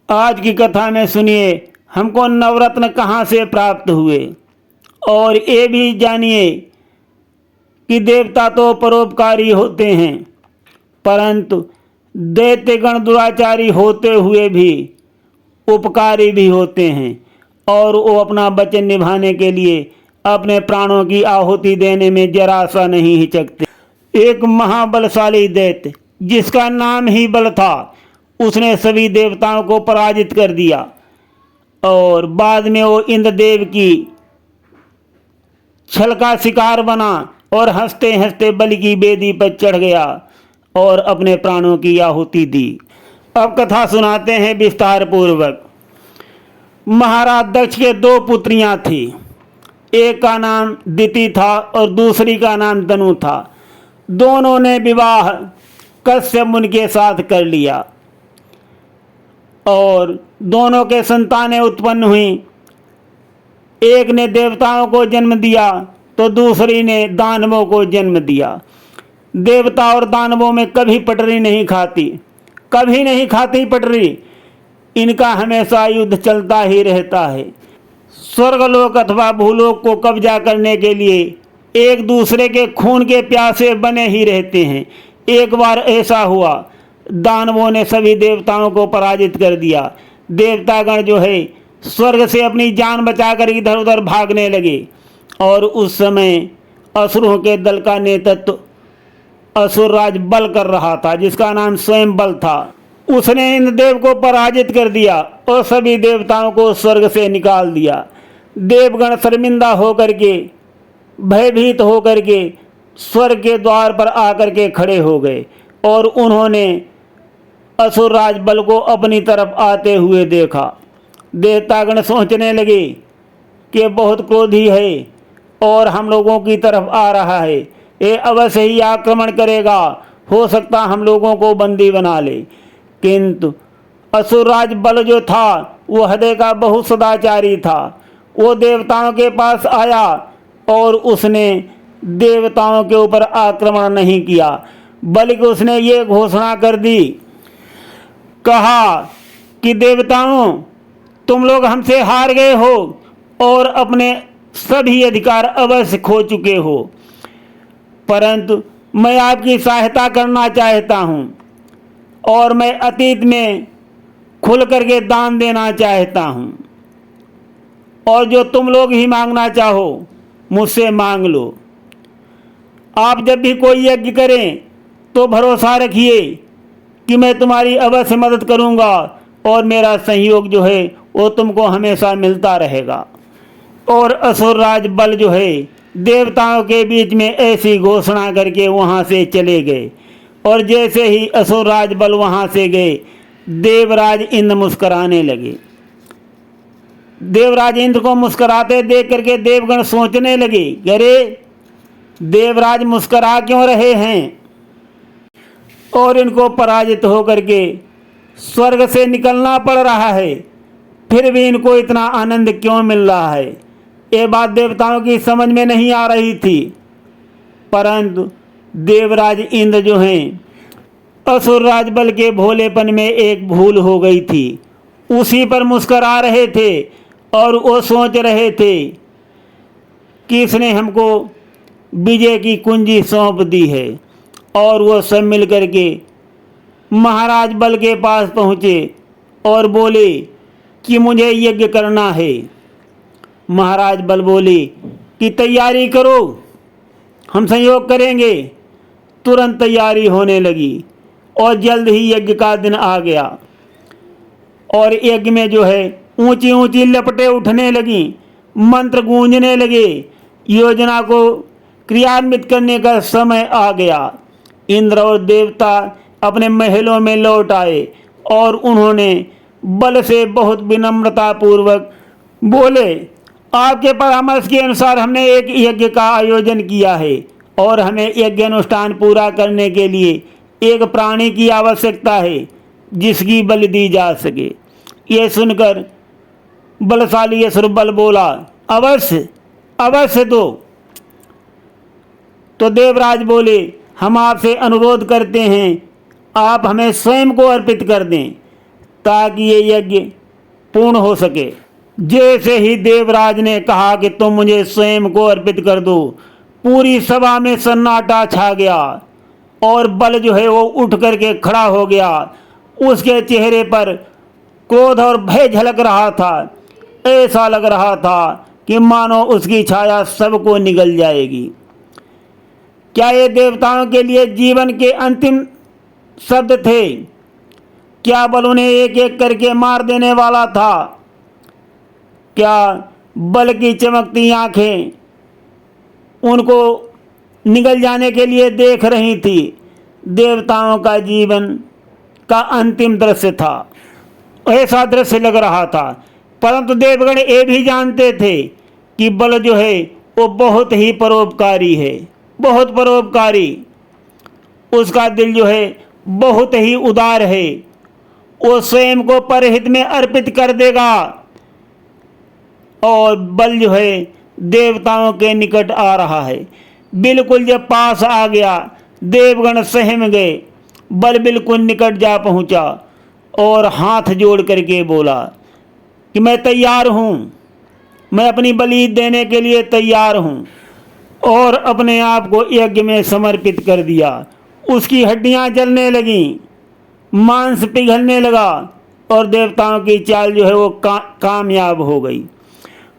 आज की कथा में सुनिए हमको नवरत्न कहाँ से प्राप्त हुए, और ये भी जानिए कि देवता तो परोपकारी होते हैं, परंतु दैत्यगण दुराचारी होते हुए भी उपकारी भी होते हैं, और वो अपना वचन निभाने के लिए अपने प्राणों की आहुति देने में जरा सा नहीं हिचकते। एक महाबलशाली दैत्य जिसका नाम ही बल था, उसने सभी देवताओं को पराजित कर दिया, और बाद में वो इंद्रदेव की छल का शिकार बना और हंसते हंसते बलि की बेदी पर चढ़ गया और अपने प्राणों की आहुति दी। अब कथा सुनाते हैं विस्तार पूर्वक। महाराज दक्ष के दो पुत्रियां थी, एक का नाम दिति था और दूसरी का नाम तनु था। दोनों ने विवाह कश्यप मुनि के साथ कर लिया और दोनों के संतानें उत्पन्न हुई। एक ने देवताओं को जन्म दिया तो दूसरी ने दानवों को जन्म दिया। देवता और दानवों में कभी पटरी नहीं खाती, कभी नहीं खाती पटरी। इनका हमेशा युद्ध चलता ही रहता है। स्वर्गलोक अथवा भूलोक को कब्जा करने के लिए एक दूसरे के खून के प्यासे बने ही रहते हैं। एक बार ऐसा हुआ, दानवों ने सभी देवताओं को पराजित कर दिया। देवतागण जो है स्वर्ग से अपनी जान बचाकर इधर उधर भागने लगे, और उस समय असुरों के दल का नेतृत्व असुरराज बल कर रहा था, जिसका नाम स्वयं बल था। उसने इंद्रदेव को पराजित कर दिया और सभी देवताओं को स्वर्ग से निकाल दिया। देवगण शर्मिंदा होकर के, भयभीत होकर के स्वर्ग के द्वार पर आकर के खड़े हो गए, और उन्होंने असुरराज बल को अपनी तरफ आते हुए देखा। देवतागण सोचने लगे कि बहुत क्रोधी है और हम लोगों की तरफ आ रहा है, ये अवश्य ही आक्रमण करेगा, हो सकता हम लोगों को बंदी बना ले। किंतु असुरराज बल जो था वो हृदय का बहुत सदाचारी था। वो देवताओं के पास आया और उसने देवताओं के ऊपर आक्रमण नहीं किया, बल्कि उसने ये घोषणा कर दी, कहा कि देवताओं, तुम लोग हमसे हार गए हो और अपने सभी अधिकार अवश्य खो चुके हो, परंतु मैं आपकी सहायता करना चाहता हूँ और मैं अतीत में खुल करके दान देना चाहता हूँ, और जो तुम लोग ही मांगना चाहो मुझसे मांग लो। आप जब भी कोई यज्ञ करें तो भरोसा रखिए कि मैं तुम्हारी अवश्य मदद करूँगा और मेरा सहयोग जो है वो तुमको हमेशा मिलता रहेगा। और असुरराज बल जो है देवताओं के बीच में ऐसी घोषणा करके वहाँ से चले गए, और जैसे ही असुरराज बल वहाँ से गए, देवराज इंद्र मुस्कराने लगे। देवराज इंद्र को मुस्कराते देख करके देवगण सोचने लगे, अरे देवराज मुस्करा क्यों रहे हैं, और इनको पराजित होकर के स्वर्ग से निकलना पड़ रहा है, फिर भी इनको इतना आनंद क्यों मिल रहा है। ये बात देवताओं की समझ में नहीं आ रही थी, परंतु देवराज इंद्र जो हैं असुरराज बल के भोलेपन में एक भूल हो गई थी, उसी पर मुस्करा रहे थे, और वो सोच रहे थे कि इसने हमको विजय की कुंजी सौंप दी है। और वो सब मिल करके महाराज बल के पास पहुँचे और बोले कि मुझे यज्ञ करना है। महाराज बल बोले कि तैयारी करो, हम सहयोग करेंगे। तुरंत तैयारी होने लगी और जल्द ही यज्ञ का दिन आ गया, और यज्ञ में जो है ऊंची ऊंची लपटें उठने लगी, मंत्र गूंजने लगे, योजना को क्रियान्वित करने का समय आ गया। इंद्र और देवता अपने महलों में लौट आए और उन्होंने बल से बहुत विनम्रता पूर्वक बोले, आपके परामर्श के अनुसार हमने एक यज्ञ का आयोजन किया है और हमें यज्ञ अनुष्ठान पूरा करने के लिए एक प्राणी की आवश्यकता है जिसकी बलि दी जा सके। ये सुनकर बलशाली असुर बल बोला, अवश्य अवश्य दो। तो देवराज बोले, हम आपसे अनुरोध करते हैं आप हमें स्वयं को अर्पित कर दें, ताकि ये यज्ञ पूर्ण हो सके। जैसे ही देवराज ने कहा कि तुम मुझे स्वयं को अर्पित कर दो, पूरी सभा में सन्नाटा छा गया और बल जो है वो उठ करके खड़ा हो गया। उसके चेहरे पर क्रोध और भय झलक रहा था। ऐसा लग रहा था कि मानो उसकी छाया सबको निगल जाएगी। क्या ये देवताओं के लिए जीवन के अंतिम शब्द थे? क्या बल उन्हें एक एक करके मार देने वाला था? क्या बल की चमकती आंखें उनको निगल जाने के लिए देख रही थी? देवताओं का जीवन का अंतिम दृश्य था, ऐसा दृश्य लग रहा था। परंतु देवगण ये भी जानते थे कि बल जो है वो बहुत ही परोपकारी है, बहुत परोपकारी। उसका दिल जो है बहुत ही उदार है। वो स्वयं को परहित में अर्पित कर देगा। और बल जो है देवताओं के निकट आ रहा है। बिल्कुल जब पास आ गया, देवगण सहम गए। बल बिल्कुल निकट जा पहुंचा और हाथ जोड़ करके बोला कि मैं तैयार हूँ, मैं अपनी बलि देने के लिए तैयार हूँ। और अपने आप को यज्ञ में समर्पित कर दिया। उसकी हड्डियाँ जलने लगीं, मांस पिघलने लगा और देवताओं की चाल जो है वो कामयाब हो गई।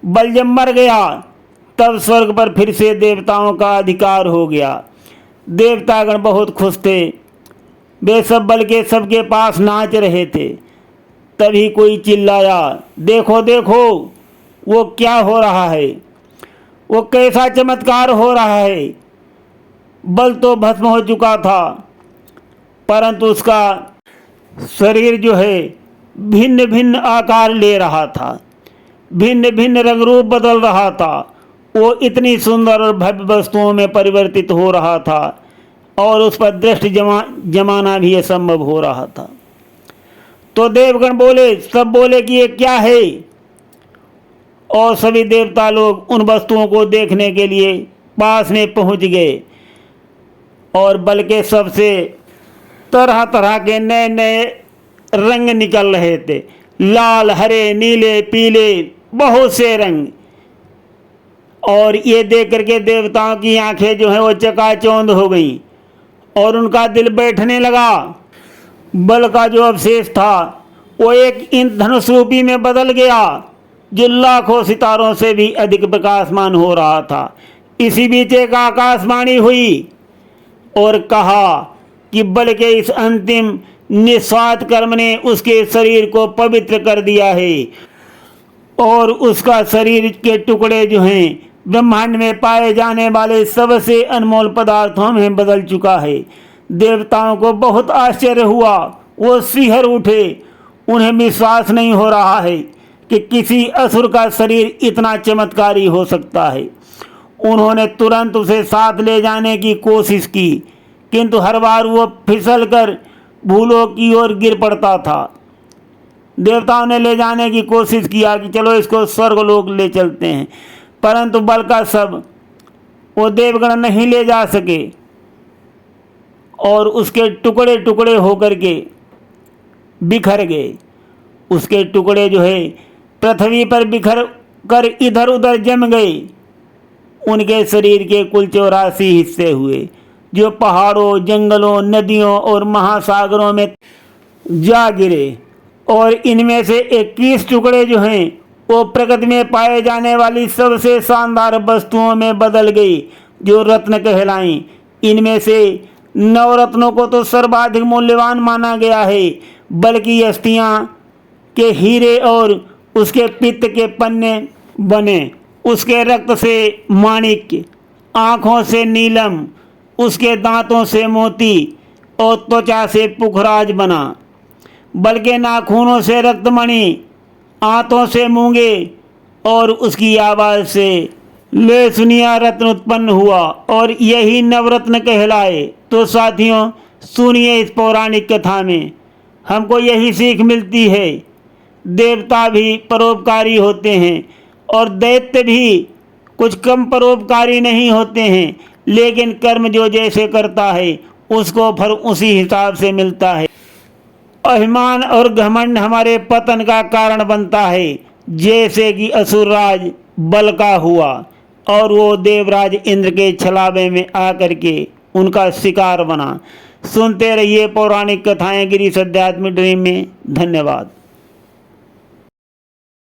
बल जब मर गया तब स्वर्ग पर फिर से देवताओं का अधिकार हो गया। देवतागण बहुत खुश थे। वे सब बल के सबके पास नाच रहे थे। तभी कोई चिल्लाया, देखो देखो वो क्या हो रहा है, वो कैसा चमत्कार हो रहा है। बल तो भस्म हो चुका था, परंतु उसका शरीर जो है भिन्न भिन्न आकार ले रहा था, भिन्न भिन्न रंग रूप बदल रहा था। वो इतनी सुंदर और भव्य वस्तुओं में परिवर्तित हो रहा था और उस पर दृष्टि जमाना भी असंभव हो रहा था। तो देवगण बोले, सब बोले कि ये क्या है। और सभी देवता लोग उन वस्तुओं को देखने के लिए पास में पहुंच गए। और बल के सबसे तरह तरह के नए नए रंग निकल रहे थे, लाल, हरे, नीले, पीले, बहुत से रंग। और ये देख करके देवताओं की आंखें जो है वो चकाचौंध हो गई और उनका दिल बैठने लगा। बल का जो अवशेष था वो एक इंद्रधनुष रूपी में बदल गया, जो लाखों सितारों से भी अधिक प्रकाशमान हो रहा था। इसी बीच एक आकाशवाणी हुई और कहा कि बल के इस अंतिम निस्वार्थ कर्म ने उसके शरीर को पवित्र कर दिया है और उसका शरीर के टुकड़े जो हैं ब्रह्मांड में पाए जाने वाले सबसे अनमोल पदार्थों में बदल चुका है। देवताओं को बहुत आश्चर्य हुआ, वो सिहर उठे। उन्हें विश्वास नहीं हो रहा है कि किसी असुर का शरीर इतना चमत्कारी हो सकता है। उन्होंने तुरंत उसे साथ ले जाने की कोशिश की, किंतु हर बार वो फिसल कर भूलों की ओर गिर पड़ता था। देवताओं ने ले जाने की कोशिश किया कि चलो इसको स्वर्गलोक ले चलते हैं, परंतु बल का सब वो देवगण नहीं ले जा सके और उसके टुकड़े टुकड़े होकर के बिखर गए। उसके टुकड़े जो है पृथ्वी पर बिखर कर इधर उधर जम गए। उनके शरीर के कुल 84 हिस्से हुए, जो पहाड़ों, जंगलों, नदियों और महासागरों में जा गिरे। और इनमें से 21 टुकड़े जो हैं वो प्रकृति में पाए जाने वाली सबसे शानदार वस्तुओं में बदल गई, जो रत्न कहलाईं। इनमें से 9 रत्नों को तो सर्वाधिक मूल्यवान माना गया है, बल्कि अस्थियां के हीरे और उसके पित्त के पन्ने बने, उसके रक्त से माणिक्य, आँखों से नीलम, उसके दांतों से मोती और त्वचा से पुखराज बना। बल के नाखूनों से रक्तमणि, आंतों से मूंगे और उसकी आवाज़ से लेसुनिया रत्न उत्पन्न हुआ और यही नवरत्न कहलाए। तो साथियों सुनिए, इस पौराणिक कथा में हमको यही सीख मिलती है, देवता भी परोपकारी होते हैं और दैत्य भी कुछ कम परोपकारी नहीं होते हैं, लेकिन कर्म जो जैसे करता है उसको फल उसी हिसाब से मिलता है। अभिमान और घमंड हमारे पतन का कारण बनता है, जैसे कि असुरराज बल का हुआ और वो देवराज इंद्र के छलावे में आकर के उनका शिकार बना। सुनते रहिए पौराणिक कथाएं गिरीश अध्यात्म ड्रीम में। धन्यवाद।